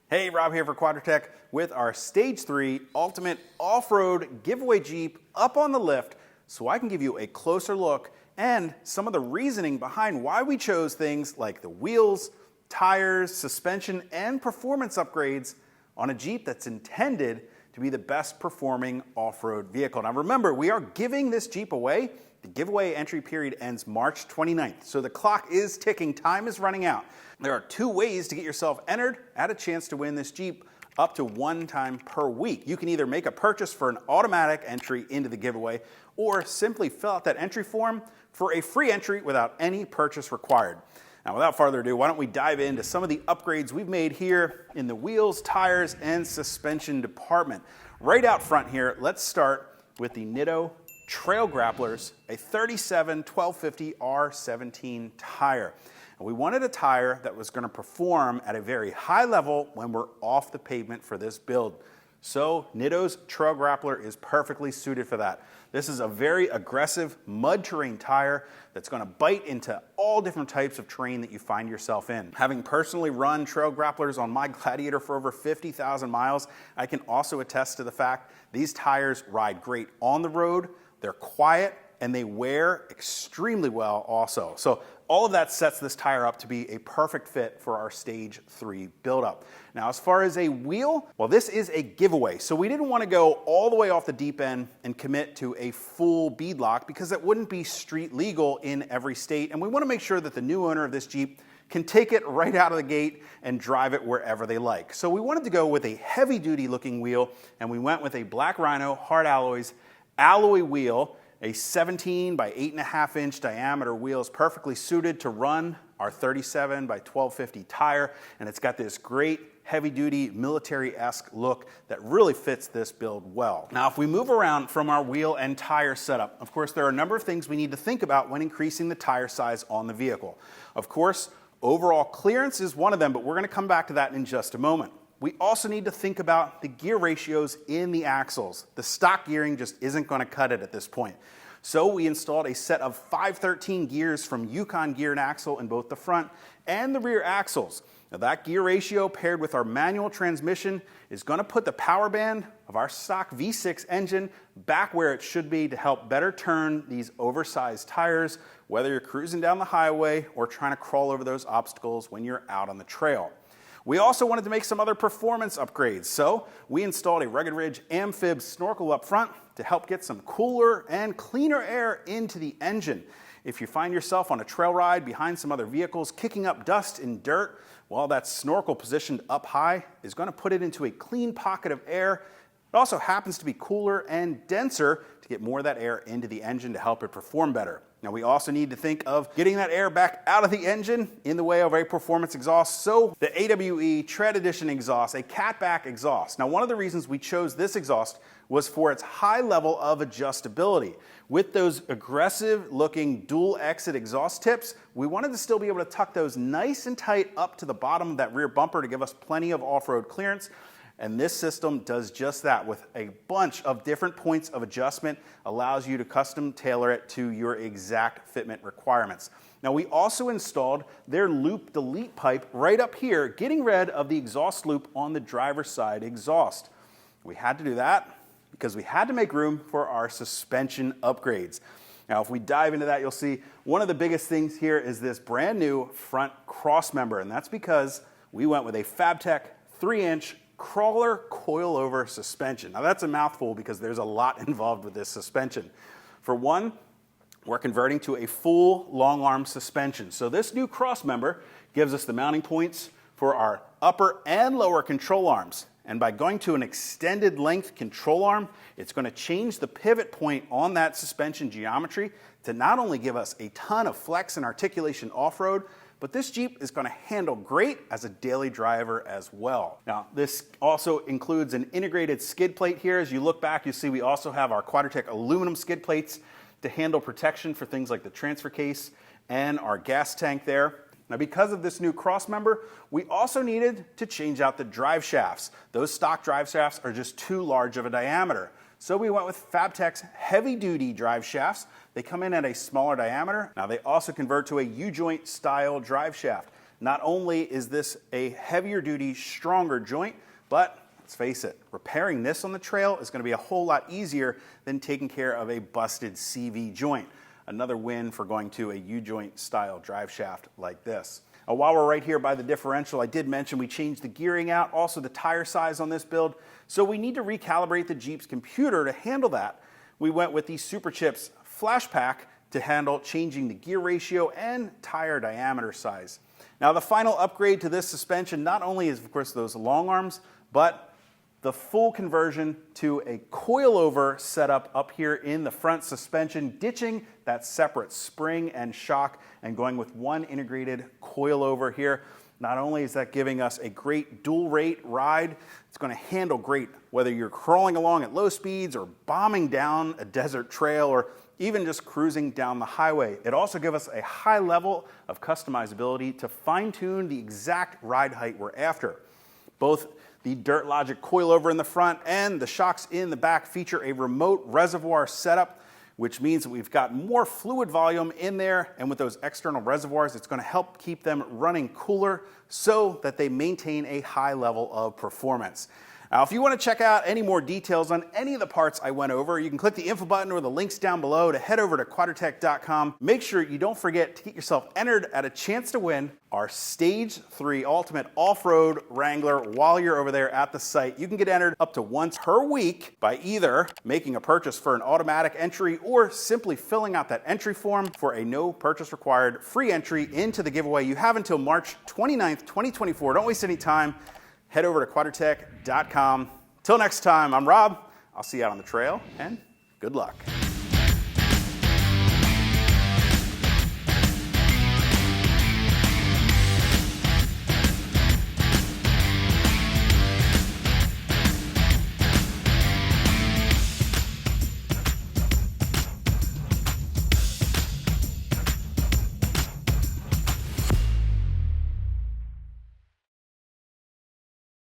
Hey, Rob here for Quadratec with our Stage 3 Ultimate Off-Road Giveaway Jeep up on the lift so I can give you a closer look and some of the reasoning behind why we chose things like the wheels, tires, suspension, and performance upgrades on a Jeep that's intended to be the best performing off-road vehicle. Now remember, we are giving this Jeep away. The giveaway entry period ends March 29th, so the clock is ticking, time is running out. There are two ways to get yourself entered at a chance to win this Jeep up to one time per week. You can either make a purchase for an automatic entry into the giveaway or simply fill out that entry form for a free entry without any purchase required. Now, without further ado, why don't we dive into some of the upgrades we've made here in the wheels, tires, and suspension department. Right out front here, let's start with the Nitto Trail Grapplers, a 37 1250 R17 tire. And we wanted a tire that was going to perform at a very high level when we're off the pavement for this build. So Nitto's Trail Grappler is perfectly suited for that. This is a very aggressive mud terrain tire that's going to bite into all different types of terrain that you find yourself in. Having personally run Trail Grapplers on my Gladiator for over 50,000 miles, I can also attest to the fact these tires ride great on the road, they're quiet, and they wear extremely well also. So all of that sets this tire up to be a perfect fit for our Stage 3 buildup. Now, as far as a wheel, well, this is a giveaway. So we didn't want to go all the way off the deep end and commit to a full beadlock because that wouldn't be street legal in every state. And we want to make sure that the new owner of this Jeep can take it right out of the gate and drive it wherever they like. So we wanted to go with a heavy duty looking wheel, and we went with a black Rhino hard alloys alloy wheel. A 17 by 8.5 inch diameter wheel is perfectly suited to run our 37 by 1250 tire, and it's got this great heavy-duty military-esque look that really fits this build well. Now, if we move around from our wheel and tire setup, of course, there are a number of things we need to think about when increasing the tire size on the vehicle. Of course, overall clearance is one of them, but we're going to come back to that in just a moment. We also need to think about the gear ratios in the axles. The stock gearing just isn't going to cut it at this point. So we installed a set of 513 gears from Yukon Gear and Axle in both the front and the rear axles. Now that gear ratio paired with our manual transmission is going to put the power band of our stock V6 engine back where it should be to help better turn these oversized tires, whether you're cruising down the highway or trying to crawl over those obstacles when you're out on the trail. We also wanted to make some other performance upgrades, so we installed a Rugged Ridge Amphib snorkel up front to help get some cooler and cleaner air into the engine. If you find yourself on a trail ride behind some other vehicles kicking up dust and dirt, well, that snorkel positioned up high is going to put it into a clean pocket of air. It also happens to be cooler and denser to get more of that air into the engine to help it perform better. Now we also need to think of getting that air back out of the engine in the way of a performance exhaust. So the AWE Tread Edition exhaust, a catback exhaust. Now one of the reasons we chose this exhaust was for its high level of adjustability. With those aggressive looking dual exit exhaust tips, we wanted to still be able to tuck those nice and tight up to the bottom of that rear bumper to give us plenty of off-road clearance. And this system does just that with a bunch of different points of adjustment, allows you to custom tailor it to your exact fitment requirements. Now we also installed their loop delete pipe right up here, getting rid of the exhaust loop on the driver's side exhaust. We had to do that because we had to make room for our suspension upgrades. Now if we dive into that, you'll see one of the biggest things here is this brand new front cross member, and that's because we went with a Fabtech 3-inch crawler coil-over suspension. Now that's a mouthful because there's a lot involved with this suspension. For one, we're converting to a full long arm suspension. So this new cross member gives us the mounting points for our upper and lower control arms. And by going to an extended length control arm, it's going to change the pivot point on that suspension geometry to not only give us a ton of flex and articulation off-road, but this Jeep is going to handle great as a daily driver as well. Now, this also includes an integrated skid plate here. As you look back, you see we also have our Quadratec aluminum skid plates to handle protection for things like the transfer case and our gas tank there. Now, because of this new cross member, we also needed to change out the drive shafts. Those stock drive shafts are just too large of a diameter. So we went with Fabtech's heavy-duty drive shafts. They come in at a smaller diameter. Now they also convert to a U-joint style drive shaft. Not only is this a heavier duty, stronger joint, but let's face it, repairing this on the trail is going to be a whole lot easier than taking care of a busted CV joint. Another win for going to a U-joint style drive shaft like this. While we're right here by the differential, I did mention we changed the gearing out, also the tire size on this build, so we need to recalibrate the Jeep's computer to handle that. We went with the Superchips Flash Pack to handle changing the gear ratio and tire diameter size. Now the final upgrade to this suspension not only is of course those long arms, but the full conversion to a coil-over setup up here in the front suspension, ditching that separate spring and shock and going with one integrated coil-over here. Not only is that giving us a great dual rate ride, it's going to handle great whether you're crawling along at low speeds or bombing down a desert trail or even just cruising down the highway. It also gives us a high level of customizability to fine-tune the exact ride height we're after. Both the Dirt Logic coilover in the front and the shocks in the back feature a remote reservoir setup, which means that we've got more fluid volume in there, and with those external reservoirs, it's going to help keep them running cooler so that they maintain a high level of performance. Now, if you want to check out any more details on any of the parts I went over, you can click the info button or the links down below to head over to quadratec.com. Make sure you don't forget to get yourself entered at a chance to win our Stage 3 Ultimate Off-Road Wrangler while you're over there at the site. You can get entered up to once per week by either making a purchase for an automatic entry or simply filling out that entry form for a no purchase required free entry into the giveaway. You have until March 29th, 2024. Don't waste any time. Head over to quadratec.com. Till next time, I'm Rob. I'll see you out on the trail, and good luck.